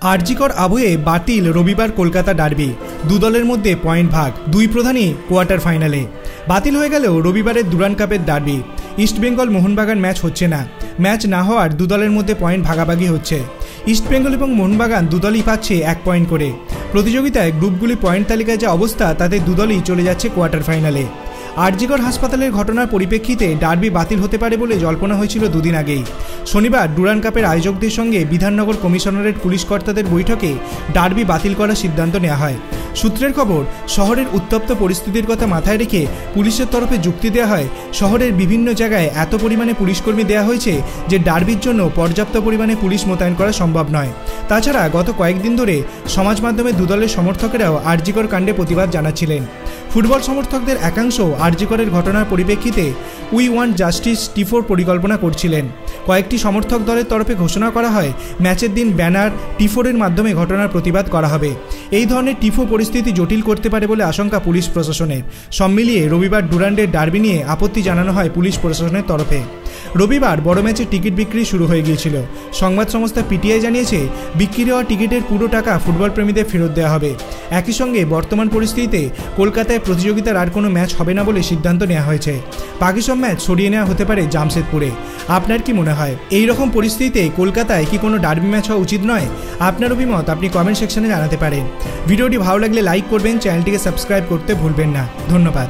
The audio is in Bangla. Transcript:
আরজিকর আবহে বাতিল রবিবার কলকাতা ডার্বি। দু দলের মধ্যে পয়েন্ট ভাগ, দুই প্রধানই কোয়ার্টার ফাইনালে। বাতিল হয়ে গেলেও রবিবারের ডুরান্ড কাপের ডার্বি। ইস্টবেঙ্গল মোহনবাগান ম্যাচ হচ্ছে না। ম্যাচ না হওয়ার দু দলের মধ্যে পয়েন্ট ভাগাভাগি হচ্ছে। ইস্টবেঙ্গল এবং মোহনবাগান দুদলই পাচ্ছে 1 পয়েন্ট করে। প্রতিযোগিতায় গ্রুপগুলি পয়েন্ট তালিকায় যে অবস্থা, তাতে দুদলই চলে যাচ্ছে কোয়ার্টার ফাইনালে। আরজিকর হাসপাতালের ঘটনার পরিপ্রেক্ষিতে ডার্বি বাতিল হতে পারে বলে জল্পনা হয়েছিল দুদিন আগেই। শনিবার ডুরান্ড কাপের আয়োজকদের সঙ্গে বিধাননগর কমিশনারেট পুলিশ কর্তাদের বৈঠকে ডার্বি বাতিল করার সিদ্ধান্ত নেওয়া হয়। সূত্রের খবর, শহরের উত্তপ্ত পরিস্থিতির কথা মাথায় রেখে পুলিশের তরফে যুক্তি দেওয়া হয়, শহরের বিভিন্ন জায়গায় এত পরিমাণে পুলিশকর্মী দেওয়া হয়েছে যে ডার্বির জন্য পর্যাপ্ত পরিমাণে পুলিশ মোতায়েন করা সম্ভব নয়। তাছাড়া গত কয়েকদিন ধরে সমাজ মাধ্যমে দুদলের সমর্থকেরাও আরজিকর কাণ্ডে প্রতিবাদ জানাচ্ছিলেন। ফুটবল সমর্থকদের একাংশ আরজিকরের ঘটনার পরিপ্রেক্ষিতে উই ওয়ান্ট জাস্টিস টিফোর পরিকল্পনা করছিলেন। কয়েকটি সমর্থক দলের তরফে ঘোষণা করা হয়, ম্যাচের দিন ব্যানার টিফোরের মাধ্যমে ঘটনার প্রতিবাদ করা হবে। এই ধরনের টিফো পরিস্থিতি জটিল করতে পারে বলে আশঙ্কা পুলিশ প্রশাসনের। সব মিলিয়ে রবিবার ডুরান্ডের ডার্বি নিয়ে আপত্তি জানানো হয় পুলিশ প্রশাসনের তরফে। রবিবার বড় ম্যাচের টিকিট বিক্রি শুরু হয়ে গিয়েছিল। সংবাদ সংস্থা পিটিআই জানিয়েছে, বিক্রি হওয়া টিকিটের পুরো টাকা ফুটবল প্রেমীদের ফেরত দেওয়া হবে। একই সঙ্গে বর্তমান পরিস্থিতিতে কলকাতায় প্রতিযোগিতার আর কোনো ম্যাচ হবে না বলে সিদ্ধান্ত নেওয়া হয়েছে। বাকি সব ম্যাচ সরিয়ে নেওয়া হতে পারে জামশেদপুরে। আপনার কি মনে হয়, এই রকম পরিস্থিতিতে কলকাতায় কি কোনো ডার্বি ম্যাচ হওয়া উচিত নয়? আপনার অভিমত আপনি কমেন্ট সেকশনে জানাতে পারেন। ভিডিওটি ভালো লাগলে লাইক করবেন, চ্যানেলটিকে সাবস্ক্রাইব করতে ভুলবেন না। ধন্যবাদ।